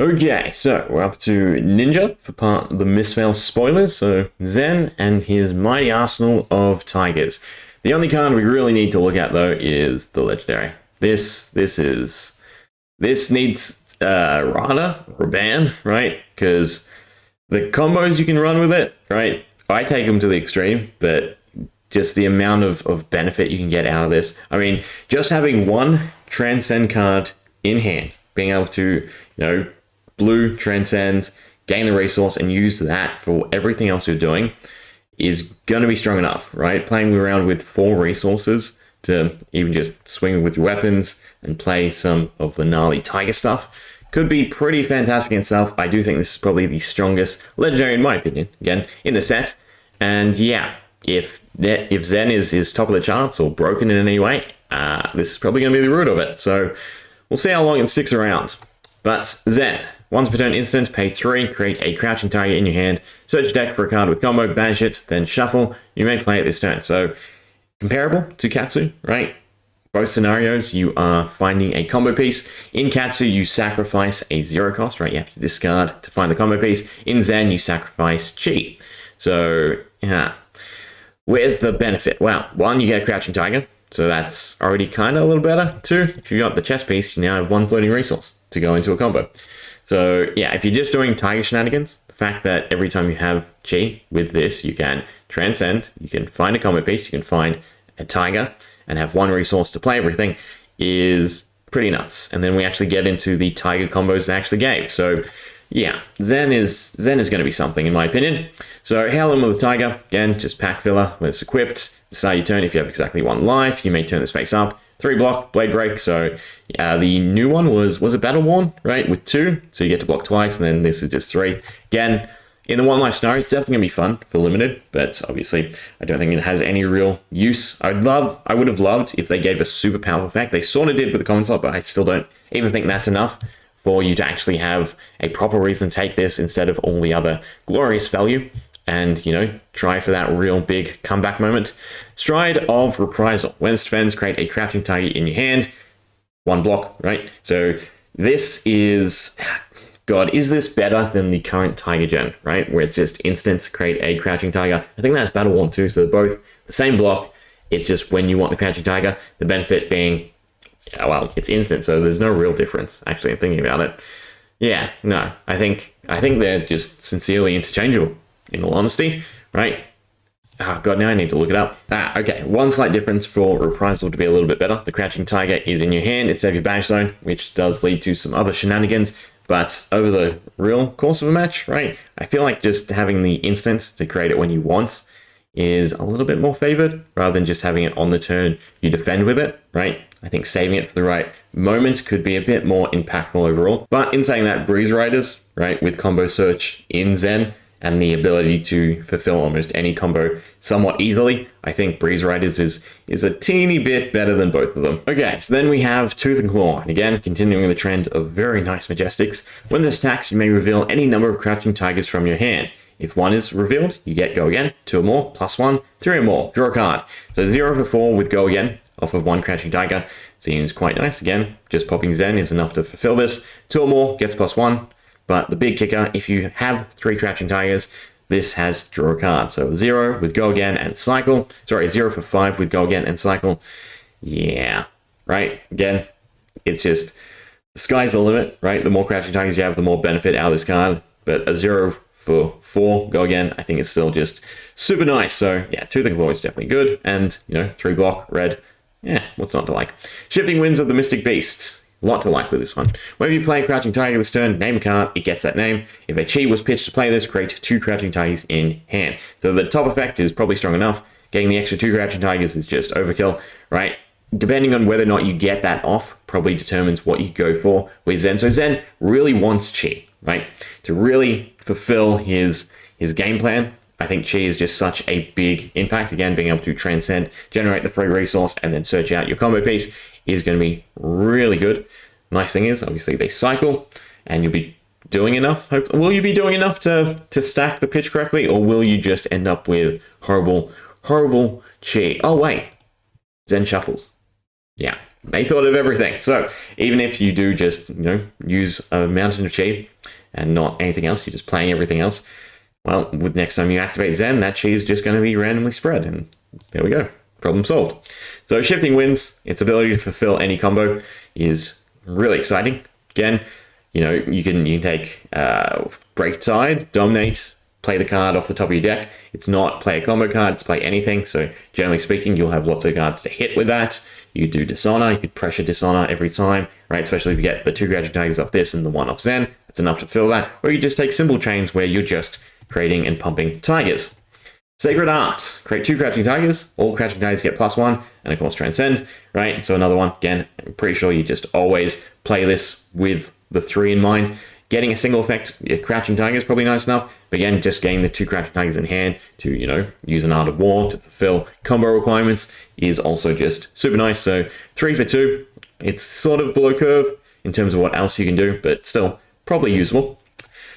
Okay, so we're up to Ninja for part of the Mistveil spoilers. So Zen and his mighty arsenal of tigers. The only card we really need to look at though is the legendary. This needs Rathe or ban, right? Because the combos you can run with it, right? I take them to the extreme, but just the amount of benefit you can get out of this. I mean, just having one transcend card in hand, being able to, blue, transcend, gain the resource, and use that for everything else you're doing is going to be strong enough, right? Playing around with 4 resources to even just swing with your weapons and play some of the gnarly tiger stuff could be pretty fantastic itself. I do think this is probably the strongest legendary, in my opinion, again, in the set. And yeah, if Zen is top of the charts or broken in any way, this is probably going to be the root of it. So we'll see how long it sticks around. But Zen, once per turn instant, pay 3, create a crouching tiger in your hand, search your deck for a card with combo, banish it, then shuffle. You may play it this turn. So comparable to Klloo, right? Both scenarios, you are finding a combo piece. In Klloo, you sacrifice a 0 cost, right? You have to discard to find the combo piece. In Zen, you sacrifice chi. So, yeah. Where's the benefit? Well, 1, you get a crouching tiger. So that's already kind of a little better. 2, if you got the chess piece, you now have 1 floating resource to go into a combo. So yeah, if you're just doing tiger shenanigans, the fact that every time you have chi with this, you can transcend, you can find a combo piece, you can find a tiger, and have 1 resource to play everything is pretty nuts. And then we actually get into the tiger combos they actually gave. So yeah, Zen is going to be something in my opinion. So Hail him with a tiger, again, just pack filler when it's equipped. Start your turn if you have exactly 1 life. You may turn this face up. 3 block, blade break. So the new one was it Battle Worn, right? With 2, so you get to block twice, and then this is just 3. Again, in the 1 life scenario, it's definitely gonna be fun for limited, but obviously I don't think it has any real use. I would have loved if they gave a super powerful effect. They sort of did with the common slot, but I still don't even think that's enough for you to actually have a proper reason to take this instead of all the other glorious value. And, try for that real big comeback moment. Stride of Reprisal. When this defends, create a crouching tiger in your hand. 1 block, right? So this is... God, is this better than the current Tiger Gen, right? Where it's just instant, create a crouching tiger. I think that's Battle Worn too, so they're both the same block. It's just when you want the crouching tiger, the benefit being, well, it's instant, so there's no real difference, actually, I'm thinking about it. Yeah, no, I think they're just sincerely interchangeable. In all honesty, right? Oh god, now I need to look it up. Okay, 1 slight difference for Reprisal to be a little bit better. The crouching tiger is in your hand instead of your banish zone, which does lead to some other shenanigans. But over the real course of a match, right, I feel like just having the instant to create it when you want is a little bit more favored, rather than just having it on the turn you defend with it, right? I think saving it for the right moment could be a bit more impactful overall. But in saying that, Breeze Riders, right, with combo search in Zen, and the ability to fulfill almost any combo somewhat easily, I think Breeze Riders is a teeny bit better than both of them. Okay, so then we have Tooth and Claw. And again, continuing the trend of very nice Majestics. When this attacks, you may reveal any number of crouching tigers from your hand. If 1 is revealed, you get Go Again, 2 or more, +1, 3 or more, draw a card. So 0 for 4 with Go Again, off of 1 crouching tiger. Seems quite nice. Again, just popping Zen is enough to fulfill this. 2 or more gets +1. But the big kicker, if you have 3 crouching tigers, this has draw a card. So 0 with Go Again and cycle. Sorry, 0 for 5 with Go Again and cycle. Yeah, right? Again, it's just, the sky's the limit, right? The more crouching tigers you have, the more benefit out of this card. But a 0 for 4 Go Again, I think it's still just super nice. So yeah, Tooth and Claw is definitely good. And, 3 block, red, yeah, what's not to like? Shifting Winds of the Mystic Beast. A lot to like with this one. Whenever you play a crouching tiger this turn, name a card, it gets that name. If a chi was pitched to play this, create 2 crouching tigers in hand. So the top effect is probably strong enough. Getting the extra 2 crouching tigers is just overkill, right? Depending on whether or not you get that off, probably determines what you go for with Zen. So Zen really wants chi, right? To really fulfill his game plan. I think chi is just such a big impact. Again, being able to transcend, generate the free resource, and then search out your combo piece is going to be really good. Nice thing is, obviously, they cycle, and you'll be doing enough. Will you be doing enough to stack the pitch correctly, or will you just end up with horrible chi? Oh, wait. Zen shuffles. Yeah. they thought of everything. So even if you do just, use a mountain of chi and not anything else, you're just playing everything else, well, with next time you activate Zen, that chi is just going to be randomly spread. And there we go. Problem solved. So Shifting Winds, its ability to fulfill any combo is really exciting. Again, you can take Break Tide, Dominate, play the card off the top of your deck. It's not play a combo card, it's play anything. So generally speaking, you'll have lots of cards to hit with that. You could do Dishonor, you could pressure Dishonor every time, right? Especially if you get the 2 Crouching Tigers off this and the 1 off Zen, that's enough to fill that. Or you just take Symbol Chains where you're just creating and pumping Tigers. Sacred Art, create 2 Crouching Tigers, all Crouching Tigers get +1, and of course Transcend, right? So another one, again, I'm pretty sure you just always play this with the 3 in mind. Getting a single effect, your Crouching Tiger is probably nice enough, but again, just getting the 2 Crouching Tigers in hand to, use an Art of War to fulfill combo requirements is also just super nice. So 3 for 2, it's sort of below curve in terms of what else you can do, but still probably usable.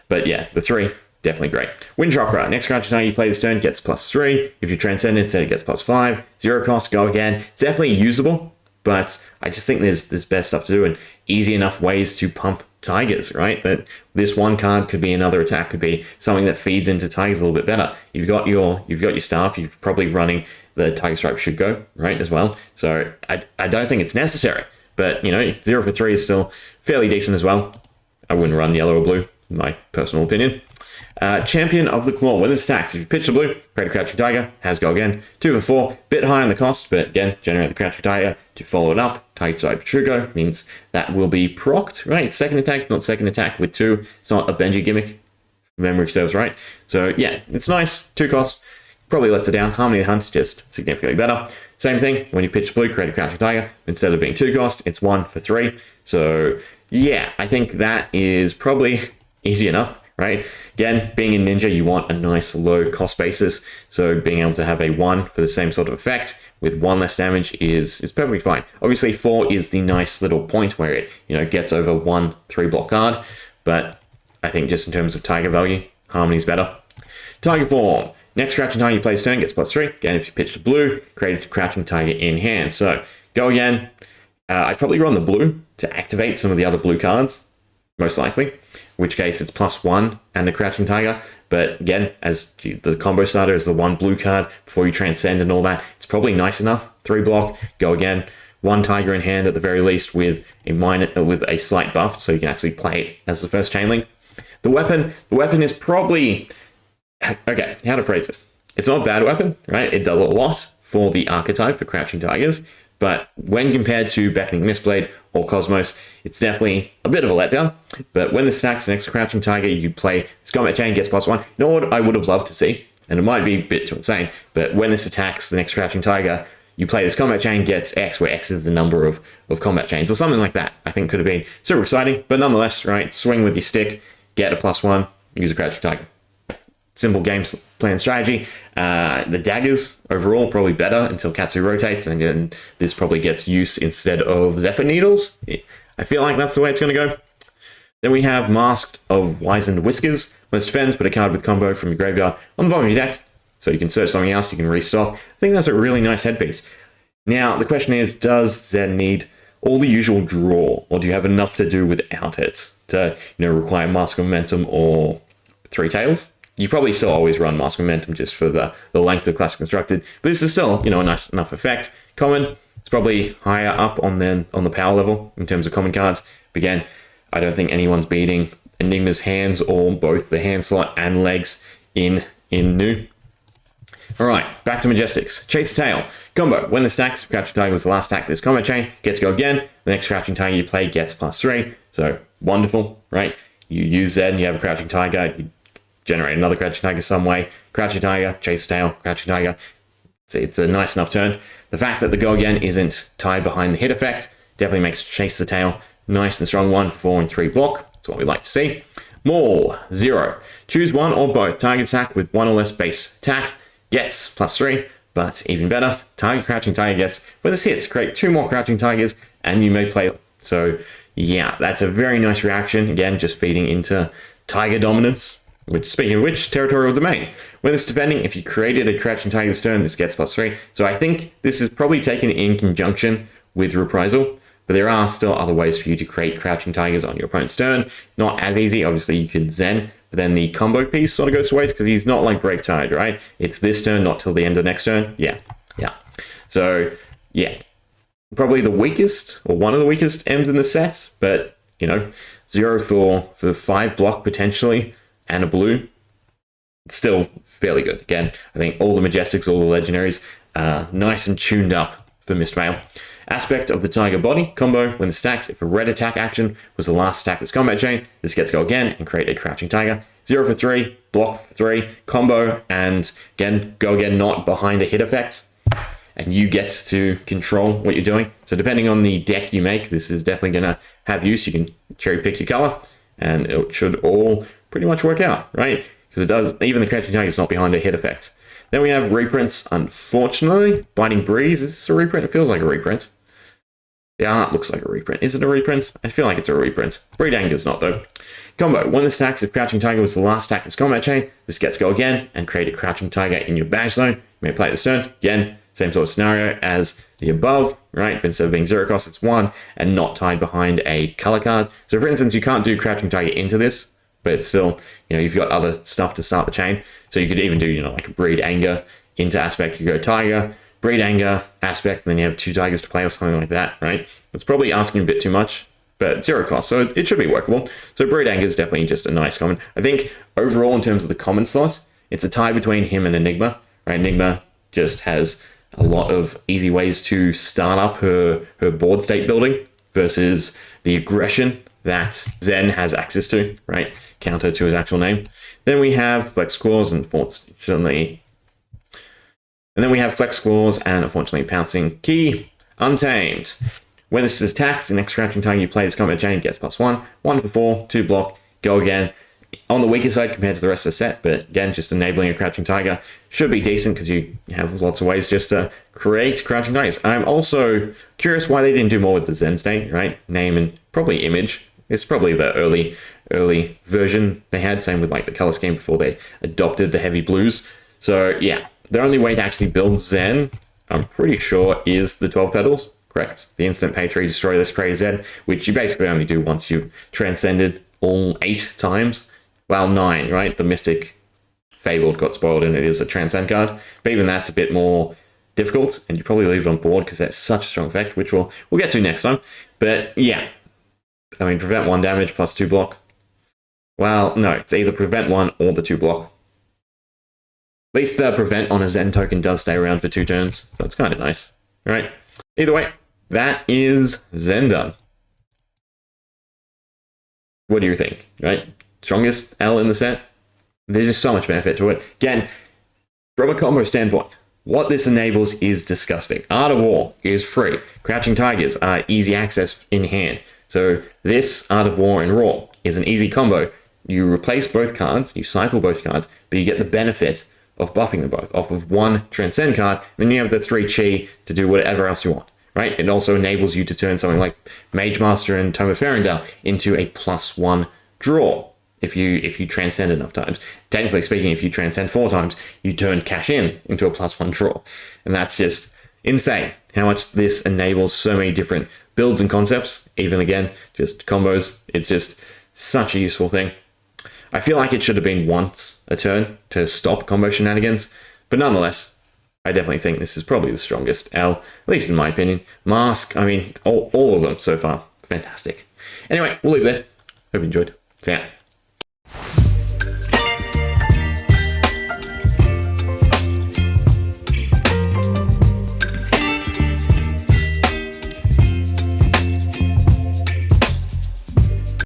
But yeah, the 3, definitely great. Wind Chakra, next Crouching Tiger you play this turn gets +3. If you transcend it, it gets +5. 0 cost, go again. It's definitely usable, but I just think there's better stuff to do and easy enough ways to pump Tigers, right? That this one card could be another attack, could be something that feeds into Tigers a little bit better. You've got your staff, you're probably running the Tiger Stripe should go, right, as well. So I don't think it's necessary, but 0 for 3 is still fairly decent as well. I wouldn't run yellow or blue, in my personal opinion. Champion of the Klloo. When it stacks, if you pitch the blue, create a Crouching Tiger, has go again. 2 for 4, bit high on the cost, but again, generate the Crouching Tiger to follow it up. Tiger Stripe should go means that will be procced, right? Second attack, not second attack with 2. It's not a Benji gimmick, memory serves right. So yeah, it's nice. 2 costs, probably lets it down. Harmony of the Hunt's just significantly better. Same thing, when you pitch blue, create a Crouching Tiger. Instead of being 2 cost, it's 1 for 3. So yeah, I think that is probably easy enough. Right? Again, being a ninja, you want a nice low cost basis. So being able to have a 1 for the same sort of effect with 1 less damage is perfectly fine. Obviously, 4 is the nice little point where it gets over 1 3-block card. But I think just in terms of Tiger value, Harmony's better. Tiger Form. Next Crouching Tiger you play this turn gets +3. Again, if you pitch the blue, create a Crouching Tiger in hand. So go again. I'd probably run the blue to activate some of the other blue cards, most likely. In which case it's +1 and the Crouching Tiger. But again, as the combo starter is the 1 blue card before you transcend and all that, it's probably nice enough. 3-block, go again. 1 Tiger in hand at the very least with a slight buff, so you can actually play it as the first chain link. The weapon is probably, okay, how to phrase this. It's not a bad weapon, right? It does a lot for the archetype for Crouching Tigers. But when compared to Beckoning Mistblade or Cosmos, it's definitely a bit of a letdown. But when the stacks next to Crouching Tiger, you play this combat chain, gets +1. You know what I would have loved to see? And it might be a bit too insane, but when this attacks the next Crouching Tiger, you play this combat chain, gets X, where X is the number of combat chains, or something like that. I think could have been super exciting, but nonetheless, right? Swing with your stick, get a +1, use a Crouching Tiger. Simple game plan strategy. The daggers overall probably better until Katsu rotates, and then this probably gets use instead of Zephyr Needles. I feel like that's the way it's going to go. Then we have Masked of Wizened Whiskers. Most defends, put a card with combo from your graveyard on the bottom of your deck, so you can search something else, you can restock. I think that's a really nice headpiece. Now, the question is, does Zen need all the usual draw, or do you have enough to do without it to require Mask of Momentum or 3 Tails? You probably still always run Mask Momentum just for the length of Classic Constructed, but this is still, a nice enough effect. Common, it's probably higher up on the power level in terms of common cards. But again, I don't think anyone's beating Enigma's hands or both the hand slot and legs in new. Alright, back to Majestics. Chase the Tail. Combo. When the stacks, Crouching Tiger was the last stack of this combat chain, gets to go again. The next Crouching Tiger you play gets +3. So, wonderful, right? You use Zen, you have a Crouching Tiger, you generate another Crouching Tiger some way. Crouching Tiger, Chase the Tail, Crouching Tiger. It's a nice enough turn. The fact that the go again isn't tied behind the hit effect definitely makes Chase the Tail nice and strong. 1 for 4 and 3 block. That's what we like to see. Maul, 0. Choose one or both. Target attack with 1 or less base attack gets +3, but even better, target Crouching Tiger gets, when this hits, create 2 more Crouching Tigers and you may play. So yeah, that's a very nice reaction. Again, just feeding into Tiger dominance. Which, speaking of which, Territorial Domain. When it's defending, if you created a Crouching Tiger this turn, this gets +3. So I think this is probably taken in conjunction with Reprisal, but there are still other ways for you to create Crouching Tigers on your opponent's turn. Not as easy. Obviously, you can Zen, but then the combo piece sort of goes to waste because he's not like Break Tide, right? It's this turn, not till the end of next turn. Yeah. So, yeah. Probably the weakest, or one of the weakest M's in the set, but, you know, 0 for 5 block potentially, and a blue. It's still fairly good. Again, I think all the Majestics, all the Legendaries, nice and tuned up for Mistveil. Aspect of the Tiger Body combo when the stacks. If a red attack action was the last attack this combat chain, this gets to go again and create a Crouching Tiger. 0 for 3, block for 3, combo, and again, go again, not behind a hit effect. And you get to control what you're doing. So depending on the deck you make, this is definitely going to have use. You can cherry pick your color, and it should all pretty much work out, right? Because it does, even the Crouching Tiger is not behind a hit effect. Then we have reprints, unfortunately. Biting Breeze, is this a reprint? It feels like a reprint. The art looks like a reprint. Is it a reprint? I feel like it's a reprint. Breed Anger's not, though. Combo. When the stacks of Crouching Tiger was the last stack in this combat chain, this gets to go again and create a Crouching Tiger in your badge zone. You may play it this turn. Again, same sort of scenario as the above, right? But instead of being 0 cost, it's 1 and not tied behind a color card. So for instance, you can't do Crouching Tiger into this, but still, you know, you've got other stuff to start the chain. So you could even do, you know, like a Breed Anger into aspect. You go Tiger, Breed Anger, aspect, and then you have 2 tigers to play or something like that, right? It's probably asking a bit too much, but 0 cost, so it should be workable. So Breed Anger is definitely just a nice common. I think overall, in terms of the common slot, it's a tie between him and Enigma, right? Enigma just has a lot of easy ways to start up her board state building versus the aggression that Zen has access to, right? Counter to his actual name. Then we have Flex Claws, unfortunately. And then we have Flex Claws and unfortunately Pouncing Key, Untamed. When this is taxed, the next Crouching Tiger you play this combat chain gets +1, 1 for 4, 2 block, go again. On the weaker side compared to the rest of the set, but again, just enabling a Crouching Tiger should be decent because you have lots of ways just to create Crouching Tigers. I'm also curious why they didn't do more with the Zen state, right? Name and probably image. It's probably the early version they had, same with like the color scheme before they adopted the heavy blues. So yeah, the only way to actually build Zen, I'm pretty sure, is the 12 petals, correct? The instant pay 3 destroy this create Zen, which you basically only do once you've transcended all 8 times. Well, 9, right? The Mystic Fabled got spoiled and it is a Transcend card. But even that's a bit more difficult, and you probably leave it on board because that's such a strong effect, which we'll get to next time. But yeah, I mean, prevent 1 damage plus 2 block. Well, no, it's either prevent 1 or the 2 block. At least the prevent on a Zen token does stay around for 2 turns, so it's kind of nice, right? Either way, that is Zen done. What do you think, right? Strongest L in the set? There's just so much benefit to it. Again, from a combo standpoint, what this enables is disgusting. Art of War is free. Crouching Tigers are easy access in hand. So this Art of War and Raw is an easy combo. You replace both cards, you cycle both cards, but you get the benefit of buffing them both off of 1 Transcend card, then you have the 3 Chi to do whatever else you want, right? It also enables you to turn something like Mage Master and Tome of Ferendale into a +1 draw. If you transcend enough times. Technically speaking, if you transcend 4 times, you turn cash in into a +1 draw. And that's just insane how much this enables so many different builds and concepts. Even again, just combos. It's just such a useful thing. I feel like it should have been once a turn to stop combo shenanigans. But nonetheless, I definitely think this is probably the strongest L, at least in my opinion. Mask, I mean, all of them so far. Fantastic. Anyway, we'll leave it there. Hope you enjoyed. See ya.